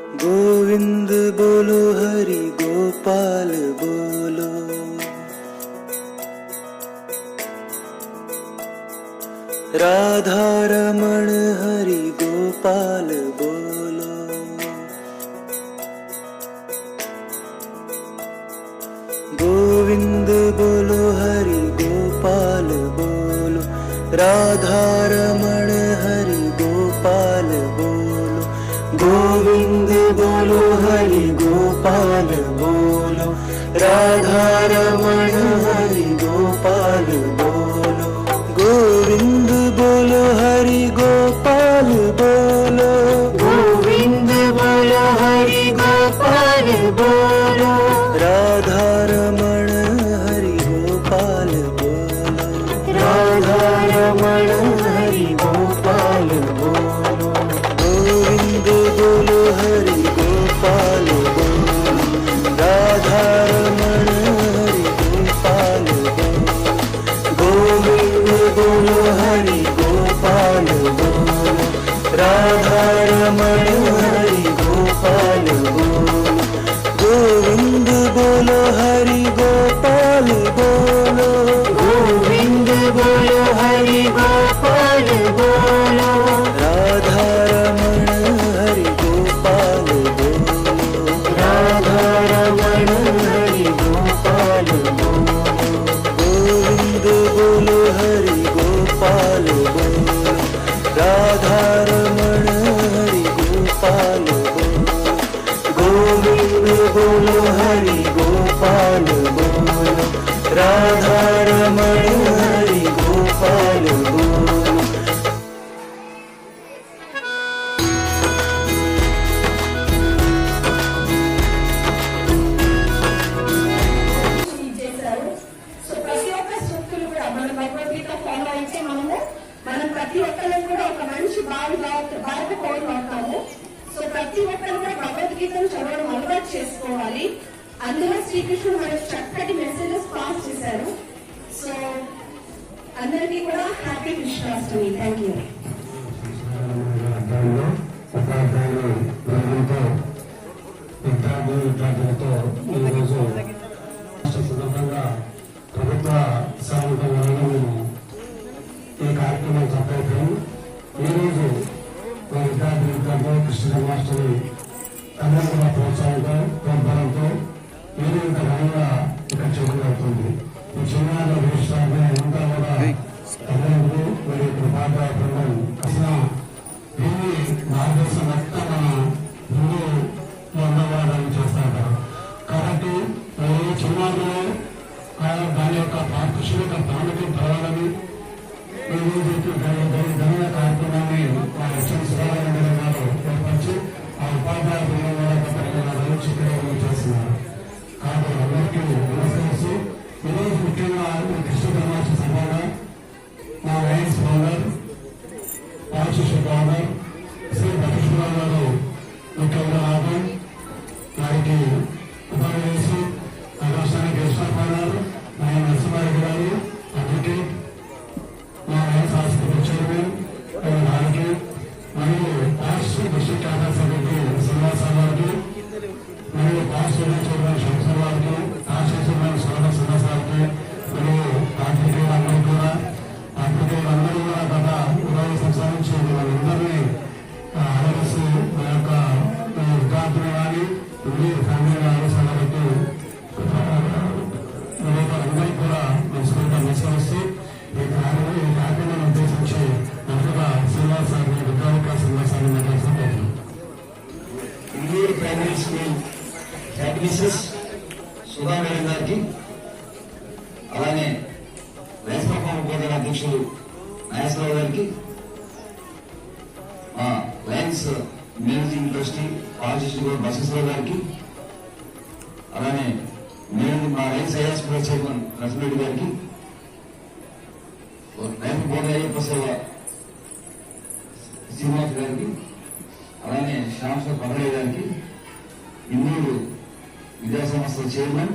गोविंद बोलो हरि गोपाल बोलो, राधा रमण हरि गोपाल बोलो, गोविंद बोलो हरि गोपाल बोलो, राधा रमण हरि गोपाल बोलो, गोविंद बोलो हरि गोपाल बोलो, राधा रमण हरि गोपाल बोलो, गोविंद बोलो हरि गोपाल बोलो, गोविंद बोलो हरि गोपाल बोलो, राधा रमण हरि गोपाल बोलो, राधा रमण हरि गोपाल बोलो, गोविंद बोलो हरि गोपाल बोलो, राधा रमण हरि गोपाल बोलो, गोविंद बोलो हरि गोपाल बोलो, राधा रमण हरि गोपाल बोलो, गोविंद बोलो हरि गोपाल बोलो, गोविंद बोलो हरि गोपाल बोलो, राधा रमण हरि गोपाल बोलो, राधा रमण हरि गोपाल बोलो, गोविंद बोलो हरि गोपाल बोलो, राधा रमण हरि गोपाल बोलो, गोविंद बोलो हरि गोपाल बोलो, राधा रमण हरि गोपाल बोलो। మనం ప్రతి ఒక్కరు కూడా ఒక మనిషి భారత పౌరులు అవుతాము. సో ప్రతి ఒక్కరు కూడా భగవద్గీతను చదవడం అలవాటు చేసుకోవాలి. అందులో శ్రీకృష్ణుడు మనకు చక్కటి మెసేజెస్ పాస్ చేశారు. సో అందరికీ కూడా హ్యాపీ కృష్ణాష్టమి. Thank you. ప్రభుత్వ సాగుతున్న ఈ కార్యక్రమం చక్కైపోయి ఈరోజు విద్యార్థులు కృష్ణ జన్మాష్టమి అందరూ కూడా ప్రోత్సాహంతో ప్రోద్బలంతో మీరు ఇంత ఘనంగా ఇక్కడ చేరుకుంటుంది. ఈ చిన్నారుల విషయాన్ని అంతా కూడా తల్లిదండ్రులు మరియు ఉపాధ్యాయ బృందం అసలు దీన్ని భారతదేశం మొత్తం మన హిందూ ఉన్నవాళ్ళని చేస్తారు. కాబట్టి ఈ చిన్నారులు దాని యొక్క కృషి యొక్క ప్రాముఖ్యం పర్వాలని ఘన కార్యక్రమాన్ని మా ఎస్ఎన్ శివారెడ్డి గారు ఏర్పరిచి ఆ ఉపాధ్యాయ బృందం చిత్రీకరణ చేస్తున్నారు. కాబట్టి అందరికీ నమస్కరిస్తూ ఈరోజు ముఖ్యంగా కృష్ణ జన్మాష్టమి సందర్భంగా మా Lions founder Ashish founder Sri Bhageswararao గారు ముఖ్యంగా రావడం వారికి ఉపాధ్యాయులు రాష్ట్రానికి గెలిచినారు. ఆయన నరసింహారెడ్డి గారు అడ్వకేట్ మా లయన్స్ హాస్పిటల్ చైర్మన్ వారికి మరియు pastor district office secretary Srinivasarao గారికి మరియు పాస్టర్ చైర్మన్ శంకర్ గారికి రాష్ట్ర చైర్మన్ సోదర శ్రీనివాసరావుకి మరియు పాత్రికేయులందరూ కూడా పాత్రికేయులందరూ కూడా గత 20 సంవత్సరాల నుంచి వాళ్ళందరినీ ఆలోచిస్తూ మా యొక్క విద్యార్థులు కానీ ఫ్యామిలీ ఆలోచన బట్టి అందరికీ కూడా మనస్ఫూర్తిగా నమస్కరిస్తూ ఈ కార్యక్రమాన్ని ఉద్దేశించి మొదటగా శ్రీనివాసాన్ని విద్యావికాస శ్రీనివాసాన్ని మాట్లాడుతున్నాను. Indur primary school head Mrs Sudha madam గారికి, అలానే వైస్పర్ఫామ్ ఉపయోగ అధ్యక్షులు నాగేశ్వరరావు గారికి, లయన్స్ మేనేజింగ్ ట్రస్టీ పాలసీ బసేశ్వరరావు గారికి, అలానే మా లయన్స్ ఐఎస్ చైర్మన్ నరసింహారెడ్డి గారికి, రైతు బోర్డు అయ్యప్ప సేవ శ్రీనివాస్ గారికి, అలానే శ్యామశ్వర్ పదరయ్య గారికి, ఇందూరు విద్యాసంస్థల చైర్మన్,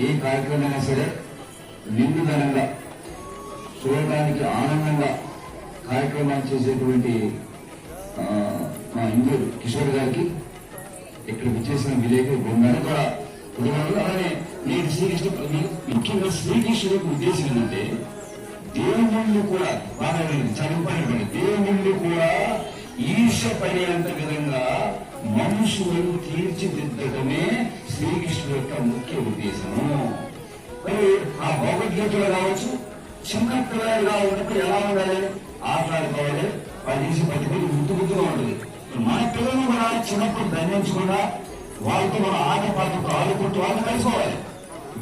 ఏ కార్యక్రమమైనా సరే నిండుదనంగా చూడటానికి ఆనందంగా కార్యక్రమాలు చేసేటువంటి మా ఇందూరు కిషోర్ గారికి, ఇక్కడ విచ్చేసిన విలేకరు బృందాన్ని కూడా ఉదాహరణలు. అలానే నేను శ్రీకృష్ణ ముఖ్యంగా శ్రీకృష్ణుడికి ఉద్దేశం ఏంటంటే దేవుళ్ళు కూడా బాగా చదువుపడి దేవుళ్ళు కూడా ఈర్ష పడేంత విధంగా మనుషులను తీర్చిదిద్దడమే శ్రీకృష్ణుడు యొక్క ముఖ్య ఉద్దేశము. మరి ఆ భగవద్గీతలో కావచ్చు, చిన్న పిల్లలుగా ఉన్నప్పుడు ఎలా ఉండాలి, ఆటలాడుకోవాలి, వాళ్ళు తీసి పట్టుకుని గుర్తుగా ఉంటుంది. మన పిల్లలు కూడా చిన్నప్పుడు దండించకుండా వాళ్ళతో మన ఆట పాటతో ఆడుకుంటూ వాళ్ళు కలిసిపోవాలి,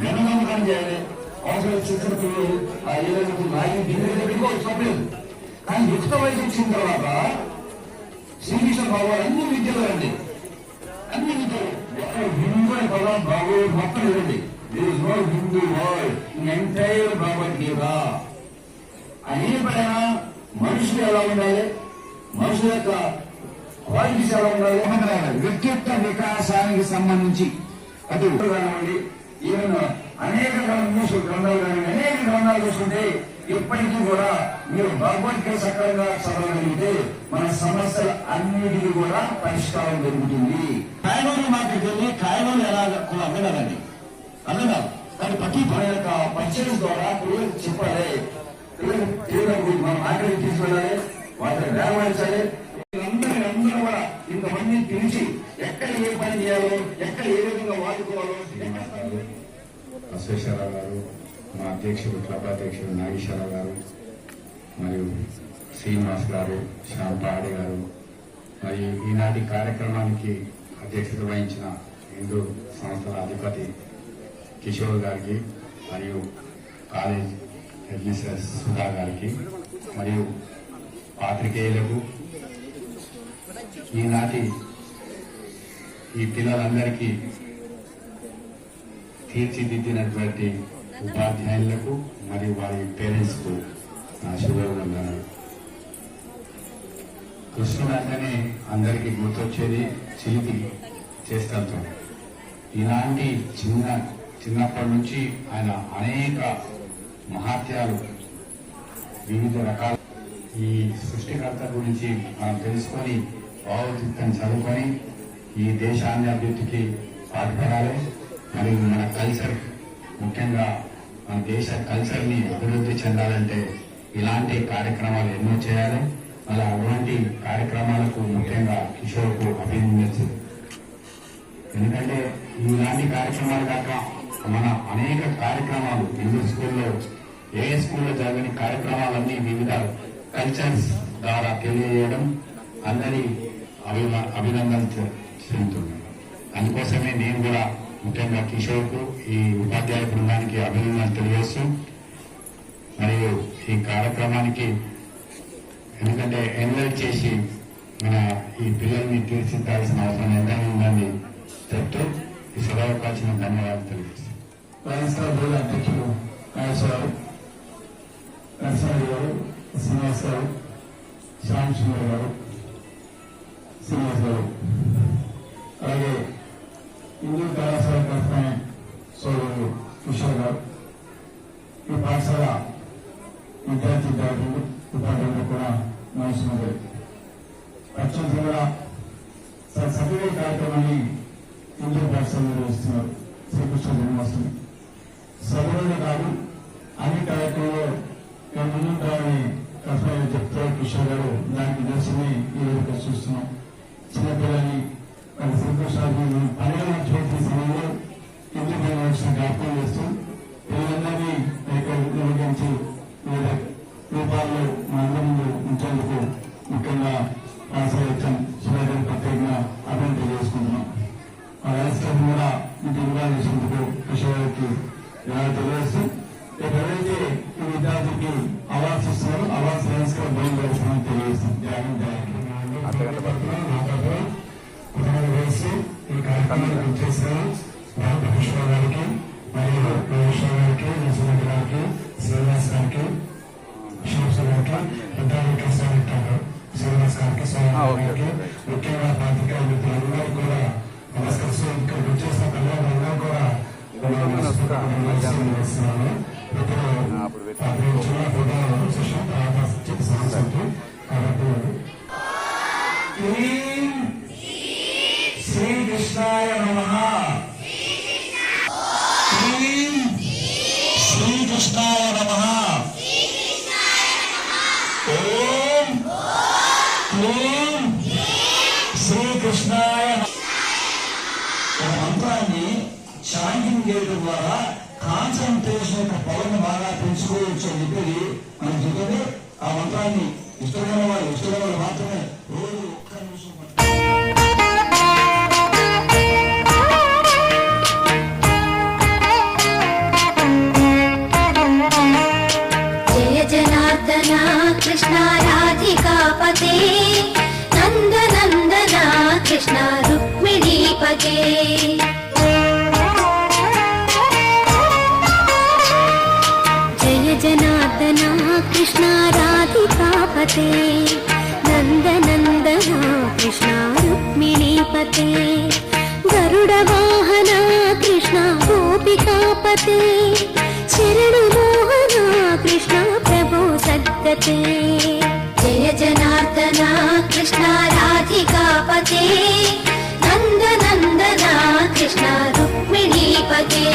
వెనగమకం చేయాలి. అవసరం చిన్న పిల్లలు ఆ ఏదైనా నాయకులు దిగులు పెట్టుకోవచ్చు తప్పలేదు. కానీ యుక్త వయసు వచ్చిన తర్వాత శ్రీకృష్ణ భగవాన్ అన్ని విద్యలు అండి, అన్ని విద్యలు హిందూ అనే పదం భగవద్ మొత్తం ఇవ్వండి. There is no Hindu word in entire Bhagavad-gita. అనేకమైన మనుషులు ఎలా ఉండాలి, మనుషుల యొక్క క్వాలిటీస్ ఎలా ఉండాలి, వ్యక్తిత్వ వికాసానికి సంబంధించి అటు కానివ్వండి, ఈవెన్ అనేక గ్రంథాలు కానీ అనేక గ్రంథాలు చూసుకుంటే ఇప్పటికీ కూడా మీరు భగవద్గీత సక్రమంగా చదవగలిగితే మన సమస్యలు అన్నిటికీ కూడా పరిష్కారం జరుగుతుంది. కాయగూరల మార్కెట్కి వెళ్ళి కాయగూరలు ఎలా కూడా అందగలండి, అర్థం కాదు. కానీ ప్రతి యొక్క పర్చేస్ ద్వారా పిల్లలకు చెప్పాలి, పిల్లలకు మనం ఆకలికి తీసుకెళ్ళాలి, వాటిని వ్యాపారించాలి. అందరూ కూడా ఇంతమంది పిలిచి ఎక్కడ ఏ పని చేయాలో, ఎక్కడ ఏ విధంగా వాడుకోవాలో. అశ్వేశ్వరరావు గారు, మా అధ్యక్షుడు క్లబ్ అధ్యక్షుడు నాగేశ్వరరావు గారు, మరియు శ్రీనివాస్ గారు, శ్యాంపాడి గారు, మరియు ఈనాటి కార్యక్రమానికి అధ్యక్షత వహించిన హిందూ సంస్థల అధిపతి కిషోర్ గారికి, మరియు కాలేజ్ హెడ్ మిస్ట్రెస్ సుధా గారికి, మరియు పాత్రికేయులకు, ఈనాటి ఈ పిల్లలందరికీ తీర్చిదిద్దినటువంటి ఉపాధ్యాయులకు మరియు వారి పేరెంట్స్ కు నా శుభాభినందనలు. కృష్ణుడు అంటేనే అందరికీ గుర్తొచ్చేది చిలిపి చేష్టలతో. ఇలాంటి చిన్నప్పటి నుంచి ఆయన అనేక మహాత్యాలు, వివిధ రకాల ఈ సృష్టికర్త గురించి మనం తెలుసుకొని భావోద్యుక్తం చదువుకొని ఈ దేశాన్ని అభివృద్ధికి పాటుపడాలి. మరియు మన కల్చర్, ముఖ్యంగా మన దేశ కల్చర్ ని అభివృద్ధి చెందాలంటే ఇలాంటి కార్యక్రమాలు ఎన్నో చేయాలి. అలా అలాంటి కార్యక్రమాలకు ముఖ్యంగా కిషోర్కు అభినందించు. ఎందుకంటే ఇలాంటి కార్యక్రమాలు కాక మన అనేక కార్యక్రమాలు హిందూ స్కూల్లో ఏ స్కూల్లో జరగని కార్యక్రమాలన్నీ వివిధ కల్చర్స్ ద్వారా తెలియజేయడం అందరి అభినందనలు చెందుతున్నాను. అందుకోసమే నేను కూడా ముఖ్యంగా కిషోర్కు, ఈ ఉపాధ్యాయ బృందానికి అభినందనలు తెలియజేస్తూ, మరియు ఈ కార్యక్రమానికి ఎందుకంటే ఎన్వైట్ చేసి మన ఈ పిల్లల్ని తీర్చిదిద్దాల్సిన అవసరం ఎంతైనా ఉందని చెప్తూ ఈ సభావకాశం ధన్యవాదాలు తెలియజేస్తాను. రాజస్థాన్ బోర్డు అధ్యక్షుడు నాగేశ్వరరావు, నరసింహ గారు, శ్రీనివాస్ గారు, శ్యామ్ సుందర్ గారు, శ్రీనివాస్ గారు, అలాగే హిందూ కళాశాల తరఫున సోదరుడు కిషోర్ గారు, ఈ పాఠశాల విద్యార్థులు ఉపాధ్యాయులు కూడా నమస్కారం. అత్యంతంగా సభ్యుల కార్యక్రమాన్ని హిందూ పాఠశాల నిర్వహిస్తున్నారు. శ్రీకృష్ణ జన్మాష్టమి సభలోనే కాదు, అన్ని కార్యక్రమంలో ముందుంటామని కష్టంగా చెప్తారు కిషోర్ గారు. దానికి దర్శనమే ఈ రోజు చూస్తున్నాం. చిన్నపిల్లని శ్రీకృష్ణ పండుగ చేసిన సమయంలో హిందూ జన్మాష్టమి జ్ఞాపకం చేస్తూ పిల్లలందరినీ నిర్వహించి వివిధ రూపాల్లో మనందరి ముందు ఉంచేందుకు ముఖ్యంగా పాఠశాల సుధాకర్ ప్రత్యేకంగా అభివృద్ధి చేసుకుంటున్నాం. ఆ రాష్ట్రం కూడా ఇంటి విధానం చేసేందుకు కిషోర్కి తెలియజేస్తూ ఎవరైతే ఈ విద్యార్థికి అవార్డ్స్ ఇస్తున్నారో అవార్డ్స్ రేస్గా బయలుదేరుస్తామని తెలియజేస్తాం. వేసి ఈ కార్యక్రమాన్ని చేసిన కృష్ణ గారికి, మరియు నాగేశ్వర గారికి, నరసింహ గారికి, శ్రీనివాస్ గారికి, శ్రీనివాస్ గారికి, శ్రీనివాస్ గారికి, స్వామి గారికి, ముఖ్యంగా పాత్రికేయ మిత్రులందరూ కూడా నమస్కరిస్తూ ఇక్కడ వచ్చేసిన పిల్లలందరూ కూడా నమస్కరిస్తున్నాను. ఇప్పుడు చిన్న ఫోటో సెషన్ తర్వాత సాంగ్స్ అవుతాయి కాబట్టి శ్రీకృష్ణ శ్రీకృష్ణాయ నమః. హ్రీం శ్రీకృష్ణాయ నమః. ఓం క్లీం శ్రీకృష్ణాయ మంత్రాన్ని చాంటింగ్ చేయడం ద్వారా కాన్సన్ట్రేషన్ యొక్క పవన్ బాగా పెంచుకోవచ్చు అని చెప్పేది మనం చెప్తుంది. ఆ మంత్రాన్ని ఇష్టమైన వాళ్ళు మాత్రమే రోజు ఒక్క నిమిషం कृष्ण राधिकापते नंदनंदन कृष्ण रुक्मिणीपते जय जनार्दन कृष्ण राधिकापते नंदनंदन कृष्ण रुक्मिणीपते गरुड वाहन कृष्ण गोपिकापते शरण मोहन कृष्ण प्रभो सद्गते जय जनार्दन कृष्ण राधिकापते नंदनंदन कृष्ण रुक्मिणीपते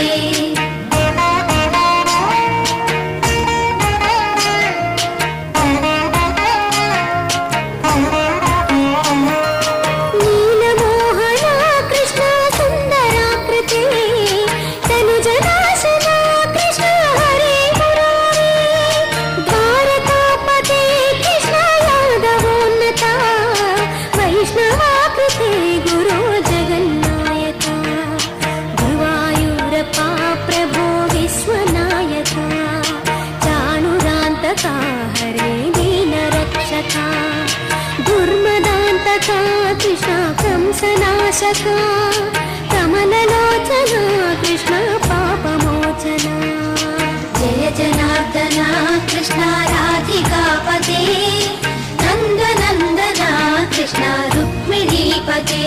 कृष्ण कंसनाशका कमललोचना कृष्ण पापमोचना जय जनार्दन कृष्ण राधिकापते नंदनंदन कृष्ण रुक्मिणीपते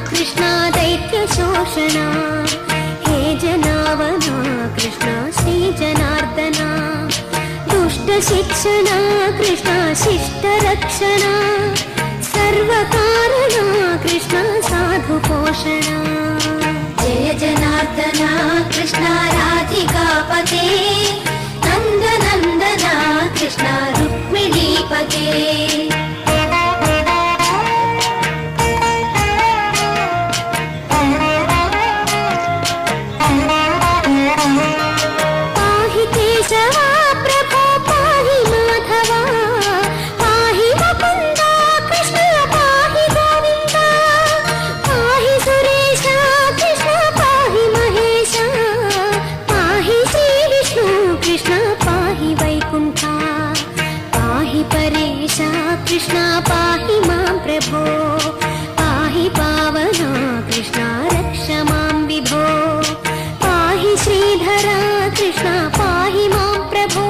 कृष्ण दैत्य शोषणा हे जनावना कृष्ण श्री जनार्दना दुष्ट शिक्षणा कृष्ण शिष्ट रक्षणा सर्वकारणा कृष्ण साधु पोषणा जय जनार्दना कृष्ण राधिकापते नंदनंदना कृष्ण रुक्मिणीपते कृष्ण पाहि मां प्रभो पाहि पावना कृष्ण रक्ष मां विभो पाहि श्रीधरा कृष्ण पाहि मां प्रभो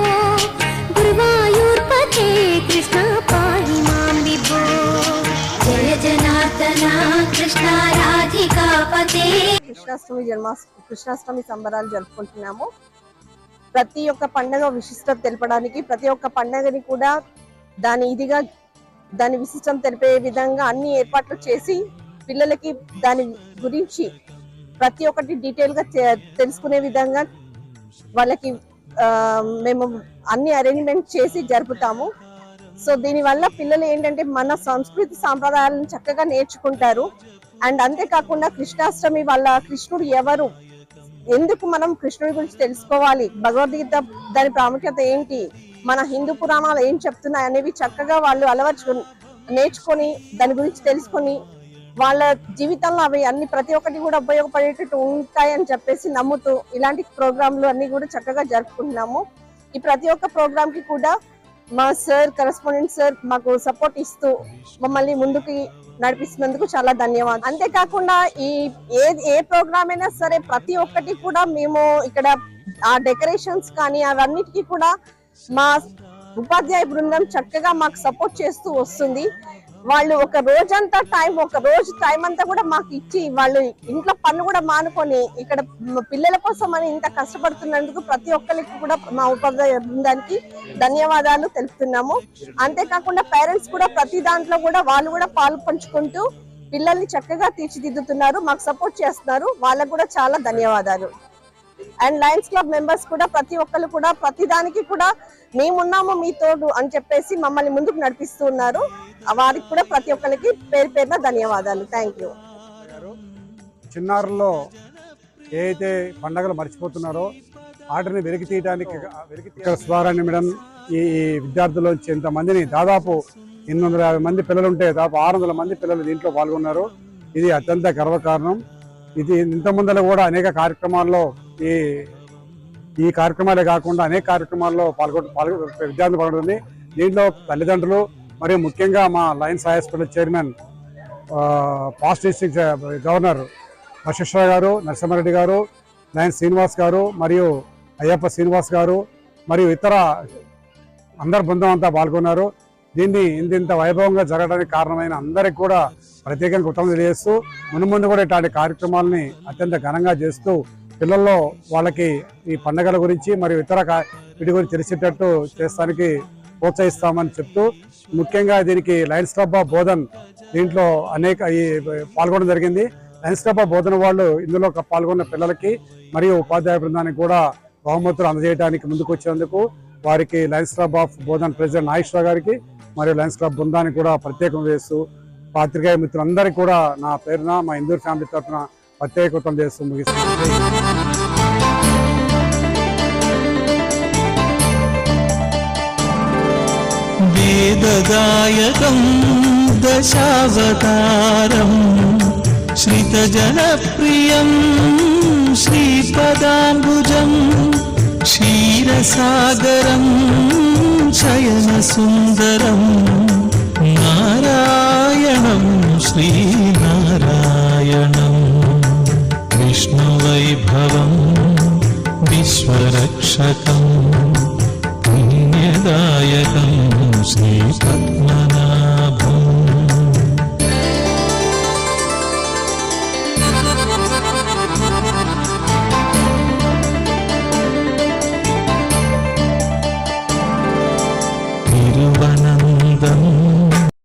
गुरुवायूर्पते कृष्ण पाहि मां विभो जय जनार्दन कृष्ण राधिकापते కృష్ణాష్టమి సంబరాలు జరుపుకుంటున్నాము. ప్రతి ఒక్క పండుగ విశిష్టత తెలపడానికి ప్రతి ఒక్క పండుగని కూడా దాని విశిష్టం తెలిపే విధంగా అన్ని ఏర్పాట్లు చేసి పిల్లలకి దాని గురించి ప్రతి ఒక్కటి డీటెయిల్ గా తెలుసుకునే విధంగా వాళ్ళకి మేము అన్ని అరేంజ్మెంట్ చేసి జరుపుతాము. సో దీని వల్ల పిల్లలు ఏంటంటే మన సంస్కృతి సాంప్రదాయాలను చక్కగా నేర్చుకుంటారు. అండ్ అంతేకాకుండా కృష్ణాష్టమి వల్ల కృష్ణుడు ఎవరు, ఎందుకు మనం కృష్ణుడి గురించి తెలుసుకోవాలి, భగవద్గీత దాని ప్రాముఖ్యత ఏంటి, మన హిందూ పురాణాలు ఏం చెప్తున్నాయి అనేవి చక్కగా వాళ్ళు నేర్చుకొని దాని గురించి తెలుసుకొని వాళ్ళ జీవితంలో అవి అన్ని ప్రతి ఒక్కటి కూడా ఉపయోగపడేటట్టు ఉంటాయని చెప్పేసి నమ్ముతూ ఇలాంటి ప్రోగ్రాంలు అన్ని కూడా చక్కగా జరుపుకుంటున్నాము. ఈ ప్రతి ఒక్క ప్రోగ్రామ్ కి కూడా మా సార్ కరెస్పాండెంట్ సార్ మాకు సపోర్ట్ ఇస్తూ మమ్మల్ని ముందుకి నడిపిస్తున్నందుకు చాలా ధన్యవాదాలు. అంతేకాకుండా ఏ ప్రోగ్రామ్ అయినా సరే ప్రతి ఒక్కటి కూడా మేము ఇక్కడ ఆ డెకరేషన్స్ కానీ అవన్నిటికీ కూడా మా ఉపాధ్యాయ బృందం చక్కగా మాకు సపోర్ట్ చేస్తూ వస్తుంది. వాళ్ళు ఒక రోజు టైం అంతా కూడా మాకు ఇచ్చి వాళ్ళు ఇంట్లో పనులు కూడా మానుకొని ఇక్కడ పిల్లల కోసం అని ఇంత కష్టపడుతున్నందుకు ప్రతి ఒక్కరికి కూడా మా ఉపాధ్యాయ బృందానికి ధన్యవాదాలు తెలుపుతున్నాము. అంతేకాకుండా పేరెంట్స్ కూడా ప్రతి దాంట్లో కూడా వాళ్ళు కూడా పాలు పంచుకుంటూ పిల్లల్ని చక్కగా తీర్చిదిద్దుతున్నారు, మాకు సపోర్ట్ చేస్తున్నారు. వాళ్ళకు కూడా చాలా ధన్యవాదాలు. అండ్ లయన్స్ క్లబ్ మెంబర్స్ కూడా ప్రతి ఒక్కరు కూడా ప్రతి దానికి కూడా మేమున్నాము మీ తోడు అని చెప్పేసి మమ్మల్ని ముందుకు నడిపిస్తూ ఉన్నారు. వారికి కూడా ప్రతి ఒక్కరికి పేరు పేరున ధన్యవాదాలు. Thank you. చిన్నారుల్లో ఏదైతే పండగలు మర్చిపోతున్నారో వాటిని వెలికి తీయడానికి సుధారాణి మేడం ఈ విద్యార్థుల్లోంచి ఇంతమందిని దాదాపు 850 మంది పిల్లలు ఉంటే దాదాపు 600 మంది పిల్లలు దీంట్లో పాల్గొన్నారు. ఇది అత్యంత గర్వకారణం. ఇది ఇంత ముందర కూడా అనేక కార్యక్రమాల్లో ఈ కార్యక్రమాలే కాకుండా అనేక కార్యక్రమాల్లో విద్యార్థులు పాల్గొంటుంది. దీంట్లో తల్లిదండ్రులు మరియు ముఖ్యంగా మా Lions hospital chairman past district governor Vasishta garu, Narasimhareddy గారు, లయన్స్ శ్రీనివాస్ గారు మరియు అయ్యప్ప శ్రీనివాస్ గారు మరియు ఇతర అందరి బృందం అంతా పాల్గొన్నారు. దీన్ని ఇంత వైభవంగా జరగడానికి కారణమైన అందరికి కూడా ప్రత్యేకంగా కృతజ్ఞతలు తెలియజేస్తూ ముందు కూడా ఇట్లాంటి కార్యక్రమాలని అత్యంత ఘనంగా చేస్తూ పిల్లల్లో వాళ్ళకి ఈ పండుగల గురించి మరియు ఇతర వీటి గురించి తెలిసేటట్టు చేస్తానికి ప్రోత్సహిస్తామని చెప్తూ ముఖ్యంగా దీనికి లయన్స్ క్లబ్ ఆఫ్ బోధన్ దీంట్లో పాల్గొనడం జరిగింది. లయన్స్ క్లబ్ ఆఫ్ బోధన్ వాళ్ళు ఇందులో పాల్గొన్న పిల్లలకి మరియు ఉపాధ్యాయ బృందానికి కూడా బహుమతులు అందజేయడానికి ముందుకు వచ్చేందుకు వారికి Lions club of Bodhan president Nageswara గారికి మరియు లయన్స్ క్లబ్ బృందానికి కూడా ప్రత్యేకంగా చేస్తూ పాత్రికేయ మిత్రులందరికీ కూడా నా పేరున మా ఇందూరు ఫ్యామిలీ తరఫున ప్రత్యేకతం చేస్తూ ముగిస్తున్నాను. వేదదాయకం దశావతారం శ్రితజనప్రియం శ్రీపదాంబుజం క్షీరసాగరం శయనసుందరం నారాయణం శ్రీనారాయణం విష్ణువైభవం విశ్వరక్షకం పుణ్యదాయకం శ్రీపద్మ